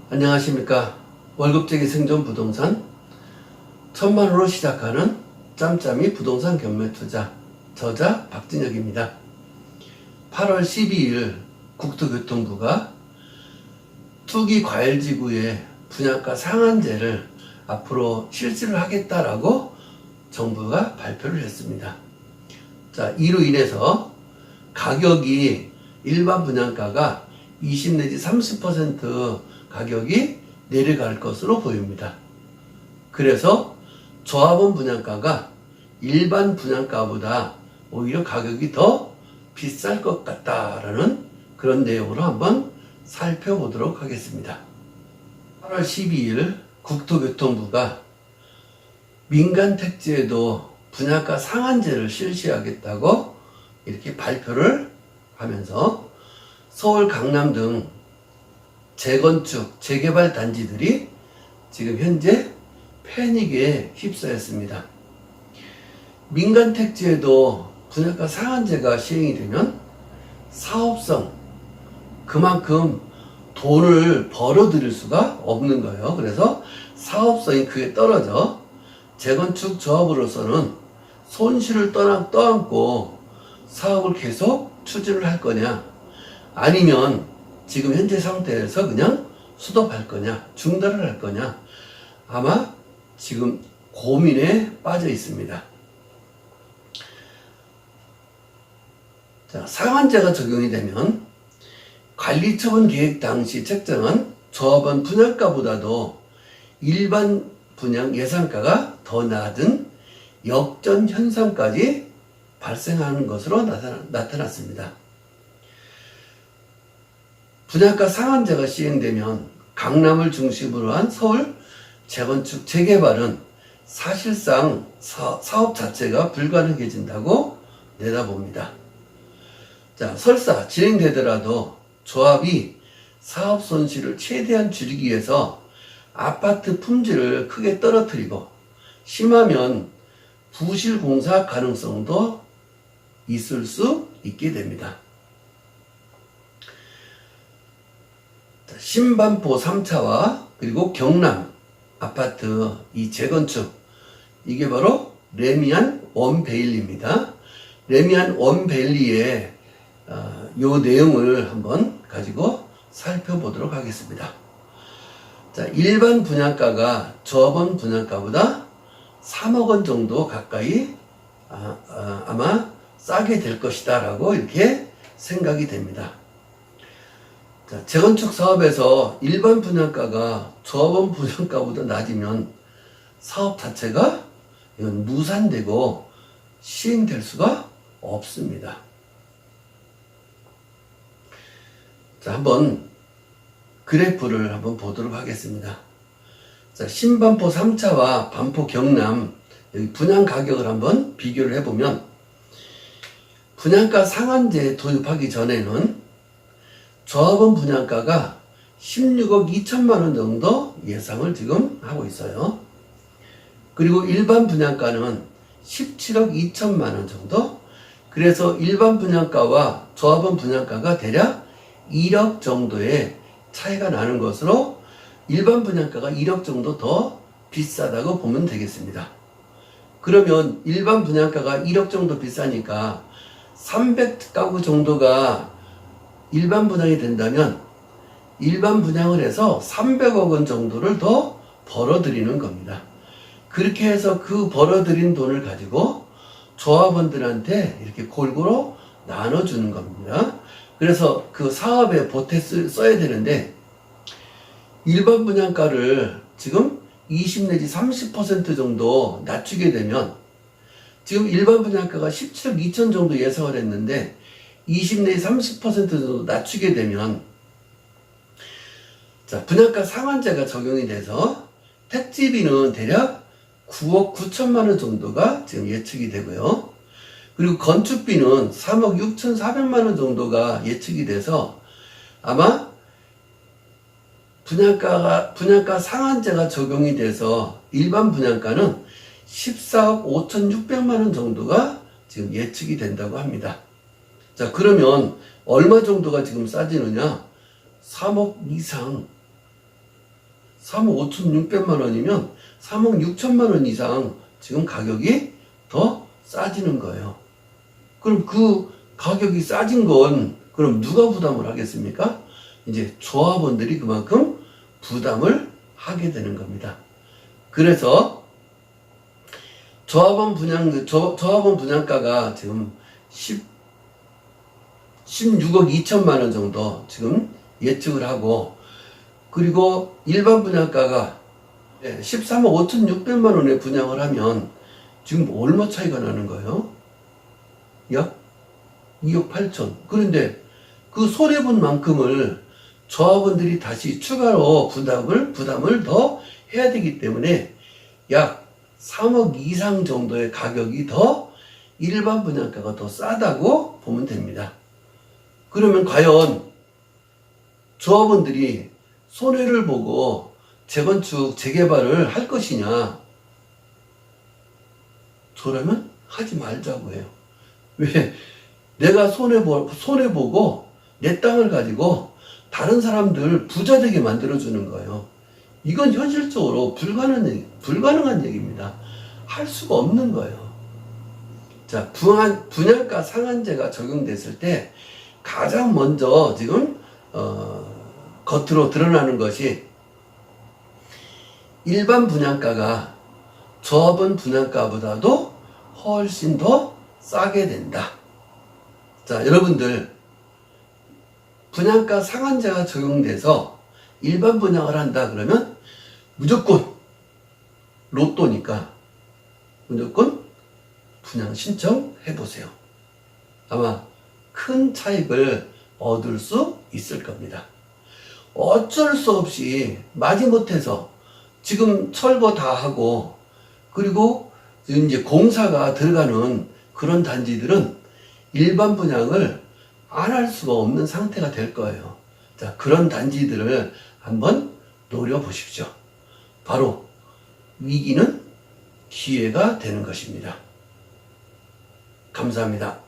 안녕하십니까. 월급쟁이 생존 부동산 1000만원으로 시작하는 짬짬이 부동산 경매투자 저자 박진혁입니다. 8월 12일 국토교통부가 투기 과열지구의 분양가 상한제를 앞으로 실시를 하겠다라고 정부가 발표를 했습니다. 자, 이로 인해서 가격이 일반 분양가가 20 내지 30% 가격이 내려갈 것으로 보입니다. 그래서 조합원 분양가가 일반 분양가보다 오히려 가격이 더 비쌀 것 같다라는 그런 내용으로 한번 살펴보도록 하겠습니다. 8월 12일 국토교통부가 민간 택지에도 분양가 상한제를 실시하겠다고 이렇게 발표를 하면서 서울, 강남 등 재건축, 재개발 단지들이 지금 현재 패닉에 휩싸였습니다. 민간 택지에도 분양가 상한제가 시행이 되면 사업성, 그만큼 돈을 벌어들일 수가 없는 거예요. 그래서 사업성이 크게 떨어져 재건축 조합으로서는 손실을 떠안고 사업을 계속 추진을 할 거냐, 아니면 지금 현재 상태에서 그냥 스톱할 거냐, 중단을 할 거냐, 아마 지금 고민에 빠져 있습니다. 자, 상한제가 적용이 되면 관리처분 계획 당시 책정한 조합원 분양가보다도 일반 분양 예상가가 더 낮은 역전 현상까지 발생하는 것으로 나타났습니다. 분양가 상한제가 시행되면 강남을 중심으로 한 서울 재건축 재개발은 사실상 사업 자체가 불가능해진다고 내다봅니다. 자, 설사 진행되더라도 조합이 사업 손실을 최대한 줄이기 위해서 아파트 품질을 크게 떨어뜨리고 심하면 부실 공사 가능성도 있을 수 있게 됩니다. 신반포 3차와 그리고 경남 아파트 이 재건축, 이게 바로 레미안 원베일리입니다. 레미안 원베일리의 요 내용을 한번 가지고 살펴보도록 하겠습니다. 자, 일반 분양가가 조합원 분양가보다 3억 원 정도 가까이 아마 싸게 될 것이다 라고 이렇게 생각이 됩니다. 자, 재건축 사업에서 일반 분양가가 조합원 분양가보다 낮으면 사업 자체가 이건 무산되고 시행될 수가 없습니다. 자, 한번 그래프를 한번 보도록 하겠습니다. 자, 신반포 3차와 반포 경남 여기 분양 가격을 한번 비교를 해보면 분양가 상한제 도입하기 전에는 조합원 분양가가 16억 2천만 원 정도 예상을 지금 하고 있어요. 그리고 일반 분양가는 17억 2천만 원 정도. 그래서 일반 분양가와 조합원 분양가가 대략 1억 정도의 차이가 나는 것으로 일반 분양가가 1억 정도 더 비싸다고 보면 되겠습니다. 그러면 일반 분양가가 1억 정도 비싸니까 300가구 정도가 일반 분양이 된다면 일반 분양을 해서 300억 원 정도를 더 벌어들이는 겁니다. 그렇게 해서 그 벌어들인 돈을 가지고 조합원들한테 이렇게 골고루 나눠주는 겁니다. 그래서 그 사업에 보태 써야 되는데 일반 분양가를 지금 20 내지 30% 정도 낮추게 되면 지금 일반 분양가가 17억 2천 정도 예상을 했는데 20 내지 30% 정도 낮추게 되면 자, 분양가 상한제가 적용이 돼서 택지비는 대략 9억 9천만 원 정도가 지금 예측이 되고요. 그리고 건축비는 3억 6,400만 원 정도가 예측이 돼서 아마 분양가 상한제가 적용이 돼서 일반 분양가는 14억 5,600만 원 정도가 지금 예측이 된다고 합니다. 자, 그러면 얼마 정도가 지금 싸지느냐? 3억 이상 3억 5,600만 원이면 3억 6천만 원 이상 지금 가격이 더 싸지는 거예요. 그럼 그 가격이 싸진 건 그럼 누가 부담을 하겠습니까? 이제 조합원들이 그만큼 부담을 하게 되는 겁니다. 그래서 조합원 분양가가 지금 16억 2천만 원 정도 지금 예측을 하고, 그리고 일반 분양가가 13억 5,600만 원에 분양을 하면 지금 얼마 차이가 나는 거예요? 약 2억 8천. 그런데 그 손해본 만큼을 조합원들이 다시 추가로 부담을 더 해야 되기 때문에 약 3억 이상 정도의 가격이 더 일반 분양가가 더 싸다고 보면 됩니다. 그러면 과연 조합원들이 손해를 보고 재건축, 재개발을 할 것이냐? 저라면 하지 말자고 해요. 왜? 내가 손해보고 내 땅을 가지고 다른 사람들 부자 되게 만들어주는 거예요. 이건 현실적으로 불가능한 얘기입니다. 할 수가 없는 거예요. 자, 분양가 상한제가 적용됐을 때 가장 먼저 지금 겉으로 드러나는 것이 일반 분양가가 조합원 분양가보다도 훨씬 더 싸게 된다. 자, 여러분들 분양가 상한제가 적용돼서 일반 분양을 한다 그러면 무조건 로또니까 무조건 분양 신청해 보세요. 아마 큰 차익을 얻을 수 있을 겁니다. 어쩔 수 없이 마지못해서 지금 철거 다 하고 그리고 이제 공사가 들어가는 그런 단지들은 일반 분양을 안 할 수가 없는 상태가 될 거예요. 자, 그런 단지들을 한번 노려보십시오. 바로 위기는 기회가 되는 것입니다. 감사합니다.